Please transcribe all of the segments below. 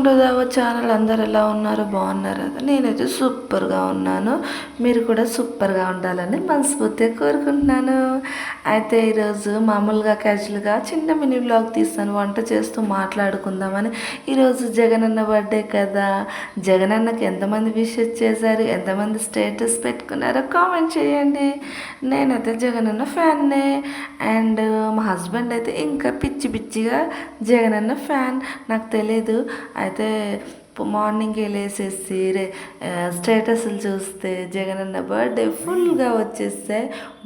Welcome to our channel. అందరు ఎలా ఉన్నారు? బాగున్నారు? నేనైతే సూపర్గా ఉన్నాను. మీరు కూడా సూపర్గా ఉండాలని మనస్ఫూర్తిగా కోరుకుంటున్నాను. అయితే ఈరోజు మామూలుగా క్యాజువల్గా చిన్న మినీ వ్లాగ్ తీస్తాను, వంట చేస్తూ మాట్లాడుకుందామని. ఈరోజు జగనన్న బర్త్డే కదా. జగనన్నకి ఎంతమంది విషెస్ చేశారు, ఎంతమంది స్టేటస్ పెట్టుకున్నారో కామెంట్ చేయండి. నేనైతే జగనన్న ఫ్యాన్నే. అండ్ మా హస్బెండ్ అయితే ఇంకా పిచ్చి పిచ్చిగా జగనన్న ఫ్యాన్. నాకు తెలీదు. అయితే మార్నింగ్ లేసేసి స్టేటస్లు చూస్తే జగనన్న బర్త్డే ఫుల్గా వచ్చేస్తే,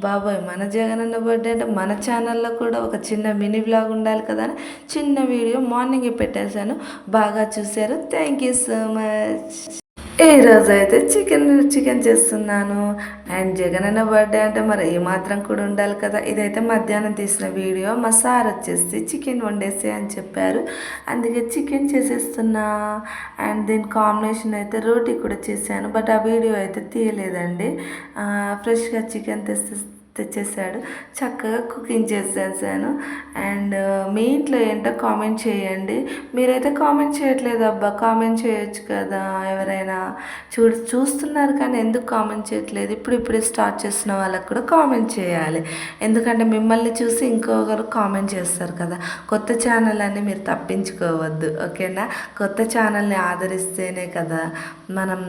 బాబాయ్ మన జగనన్న బర్త్డే అంటే మన ఛానల్లో కూడా ఒక చిన్న మినీ వ్లాగ్ ఉండాలి కదా అని చిన్న వీడియో మార్నింగే పెట్టేశాను. బాగా చూశారు. Thank you so much. ఈరోజు అయితే చికెన్ చేస్తున్నాను. అండ్ జగనన్న బర్త్డే అంటే మరి ఏమాత్రం కూడా ఉండాలి కదా. ఇదైతే మధ్యాహ్నం తీసిన వీడియో. మా సార్ వచ్చేసి చికెన్ వండేసి అని చెప్పారు, అందుకే చికెన్ చేసేస్తున్నా. అండ్ దీని కాంబినేషన్ అయితే రోటీ కూడా చేశాను, బట్ ఆ వీడియో అయితే తీయలేదండి. ఫ్రెష్గా చికెన్ తెచ్చేసాడు, చక్కగా కుకింగ్ చేసేసాను. అండ్ మీ ఇంట్లో ఏంటో కామెంట్ చేయండి. మీరైతే కామెంట్ చేయట్లేదు. అబ్బా కామెంట్ చేయొచ్చు కదా ఎవరైనా. చూస్తున్నారు కానీ ఎందుకు కామెంట్ చేయట్లేదు? ఇప్పుడే స్టార్ట్ చేస్తున్న వాళ్ళకి కూడా కామెంట్ చేయాలి. ఎందుకంటే మిమ్మల్ని చూసి ఇంకొకరు కామెంట్ చేస్తారు కదా. కొత్త ఛానల్ అని మీరు తప్పించుకోవద్దు, ఓకేనా? కొత్త ఛానల్ని ఆదరిస్తేనే కదా మనం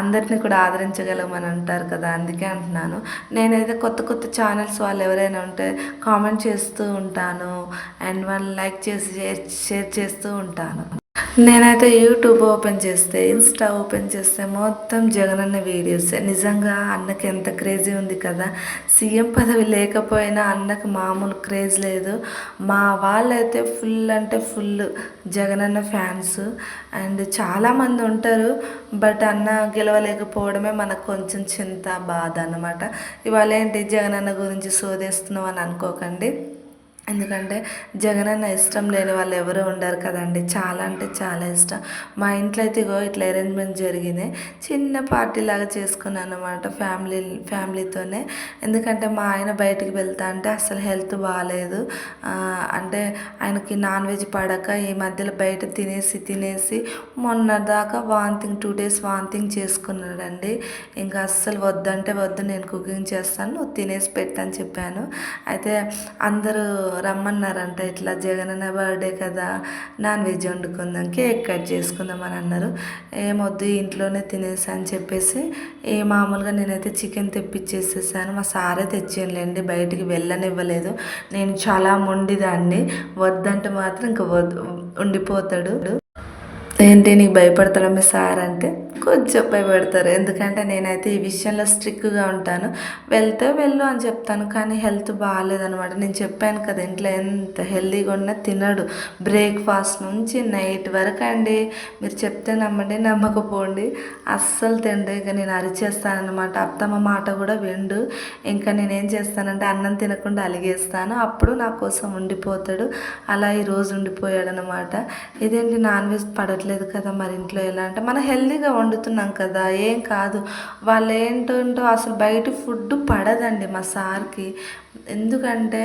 అందరినీ కూడా ఆదరించగలమని అంటారు కదా. అందుకే అంటున్నాను. నేనైతే కొత్త ఛానల్స్ వాళ్ళు ఎవరైనా ఉంటే కామెంట్ చేస్తూ ఉంటాను. అండ్ వాళ్ళు లైక్ చేసి షేర్ చేస్తూ ఉంటాను. నేనైతే యూట్యూబ్ ఓపెన్ చేస్తే, ఇన్స్టా ఓపెన్ చేస్తే మొత్తం జగనన్న వీడియోసే. నిజంగా అన్నకి ఎంత క్రేజీ ఉంది కదా. సీఎం పదవి లేకపోయినా అన్నకు మామూలు క్రేజ్ లేదు. మా వాళ్ళైతే ఫుల్ అంటే ఫుల్ జగనన్న ఫ్యాన్స్. అండ్ చాలామంది ఉంటారు, బట్ అన్న గెలవలేకపోవడమే మనకు కొంచెం చింత, బాధ అన్నమాట. ఇవాళ ఏంటి జగనన్న గురించి సోదేస్తున్నాం అని అనుకోకండి. ఎందుకంటే జగనన్న ఇష్టం లేని వాళ్ళు ఎవరు ఉండరు కదండి. చాలా అంటే చాలా ఇష్టం. మా ఇంట్లో అయితే ఇట్లా అరేంజ్మెంట్ జరిగింది. చిన్న పార్టీ లాగా చేసుకున్నాను అనమాట ఫ్యామిలీతోనే. ఎందుకంటే మా ఆయన బయటికి వెళ్తా అంటే అసలు హెల్త్ బాగాలేదు. అంటే ఆయనకి నాన్ వెజ్ పడక ఈ మధ్యలో బయట తినేసి మొన్న దాకా 2 days వాంతింగ్ చేసుకున్నాడండి. ఇంకా అస్సలు వద్దంటే వద్దు, నేను కుకింగ్ చేస్తాను, నువ్వు తినేసి పెట్టని చెప్పాను. అయితే అందరూ రమ్మన్నారంట. ఇట్లా జగనన్న బర్త్డే కదా, నాన్ వెజ్ వండుకుందాం, కేక్ కట్ చేసుకుందాం అని అన్నారు. ఏమొద్దు ఇంట్లోనే తినేసి అని చెప్పేసి మామూలుగా నేనైతే చికెన్ తెప్పించేసేసాను. మా సారే తెచ్చేయండి, బయటికి వెళ్ళనివ్వలేదు. నేను చాలా మొండిదాన్ని, వద్దంటే మాత్రం ఇంకా ఉండిపోతాడు. ఏంటి నీకు భయపడతాడా మీ సార్ అంటే? కొంచెం భయపడతారు. ఎందుకంటే నేనైతే ఈ విషయంలో స్ట్రిక్ట్గా ఉంటాను. వెళ్తే వెళ్ళు అని చెప్తాను, కానీ హెల్త్ బాగాలేదనమాట. నేను చెప్పాను కదా, ఇంట్లో ఎంత హెల్తీగా ఉన్నా తినడు. బ్రేక్ఫాస్ట్ నుంచి నైట్ వరకు అండి. మీరు చెప్తే నమ్మండి, నమ్మకపోండి, అస్సలు తిండు. ఇక నేను అరిచేస్తానమాట. అత్తమ్మ మాట కూడా విండు. ఇంకా నేనేం చేస్తానంటే అన్నం తినకుండా అలిగేస్తాను, అప్పుడు నా కోసం ఉండిపోతాడు. అలా ఈరోజు ఉండిపోయాడు అనమాట. ఇదేంటి నాన్ వెజ్ పడట్లేదు కదా మరి ఇంట్లో ఎలా అంటే, మనం హెల్తీగా వండుతున్నాం కదా, ఏం కాదు. వాళ్ళు ఏంటంటో అసలు బయట ఫుడ్ పడదండి మా సార్కి. ఎందుకంటే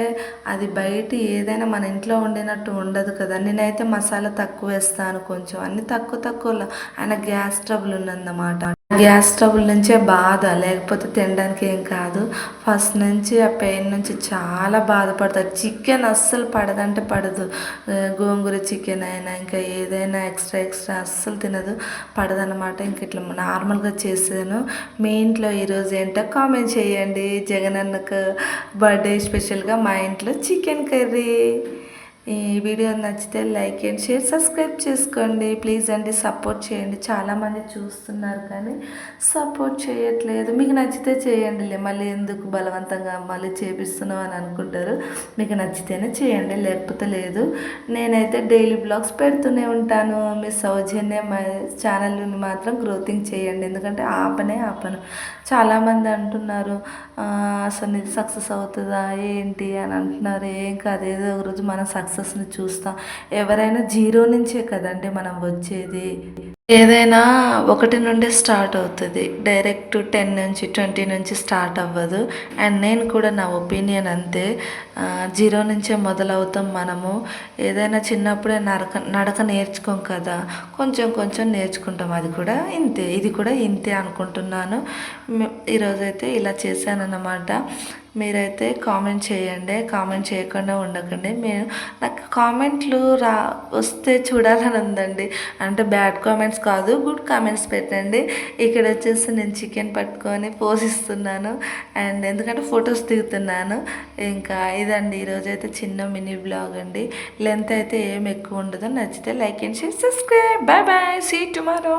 అది బయట ఏదైనా మన ఇంట్లో వండినట్టు ఉండదు కదా. నేనైతే మసాలా తక్కువ వేస్తాను, కొంచెం అన్ని తక్కువలో. ఆయన గ్యాస్ ట్రబుల్ ఉన్నదన్నమాట. గ్యాస్ ట్రబుల్ నుంచే బాధ, లేకపోతే తినడానికి ఏం కాదు. ఫస్ట్ నుంచి ఆ పెయిన్ నుంచి చాలా బాధపడతారు. చికెన్ అస్సలు పడదంటే పడదు. గోంగూర చికెన్ అయినా ఇంకా ఏదైనా ఎక్స్ట్రా అస్సలు తినదు, పడదనమాట. ఇంక ఇట్లా నార్మల్గా చేసాను. మీ ఇంట్లో ఈరోజు ఏంటో కామెంట్ చేయండి. జగనన్నకు బర్త్డే స్పెషల్గా మా ఇంట్లో చికెన్ కర్రీ. ఈ వీడియో నచ్చితే లైక్ అండ్ షేర్, సబ్స్క్రైబ్ చేసుకోండి ప్లీజ్ అండి. సపోర్ట్ చేయండి. చాలామంది చూస్తున్నారు కానీ సపోర్ట్ చేయట్లేదు. మీకు నచ్చితే చేయండిలే, మళ్ళీ ఎందుకు బలవంతంగా మళ్ళీ చేపిస్తున్నావు అని అనుకుంటారు. మీకు నచ్చితేనే చేయండి, లేకపోతే లేదు. నేనైతే డైలీ బ్లాగ్స్ పెడుతూనే ఉంటాను. మీ సౌజన్య మా ఛానల్ని మాత్రం గ్రోతింగ్ చేయండి, ఎందుకంటే ఆపను. చాలామంది అంటున్నారు అసలు ఇది సక్సెస్ అవుతుందా ఏంటి అని అంటున్నారు. ఏం కాదు, ఏదో ఒక రోజు మనం సక్సెస్ని చూస్తాం. ఎవరైనా జీరో నుంచే కదండి మనం వచ్చేది. ఏదైనా 1 నుండే స్టార్ట్ అవుతది. డైరెక్ట్ 10 నుంచి, 20 నుంచి స్టార్ట్ అవ్వదు. అండ్ నేను కూడా నా ఒపీనియన్ అంతే. జీరో నుంచే మొదలవుతాం మనము. ఏదైనా చిన్నప్పుడే నడక నేర్చుకోం కదా! కొంచెం కొంచెం నేర్చుకుంటాం. అది కూడా ఇంతే. ఇది కూడా ఇంతే అనుకుంటున్నాను. ఈరోజైతే ఇలా చేశానన్నమాట. మీరైతే కామెంట్ చేయండి. కామెంట్ చేయకుండా ఉండకండి. నాకు కామెంట్లు వస్తే చూడాలని ఉందండి. అంటే బ్యాడ్ కామెంట్స్ కాదు, గుడ్ కామెంట్స్ పెట్టండి. ఇక్కడ వచ్చేసి నేను చికెన్ పట్టుకొని పోషిస్తున్నాను. అండ్ ఎందుకంటే ఫొటోస్ దిగుతున్నాను. ఇంకా ఇదండి ఈరోజైతే చిన్న మినీ బ్లాగ్ అండి. లెంత్ అయితే ఏం ఎక్కువ ఉండదు. నచ్చితే like and share, subscribe. Bye bye, see tomorrow.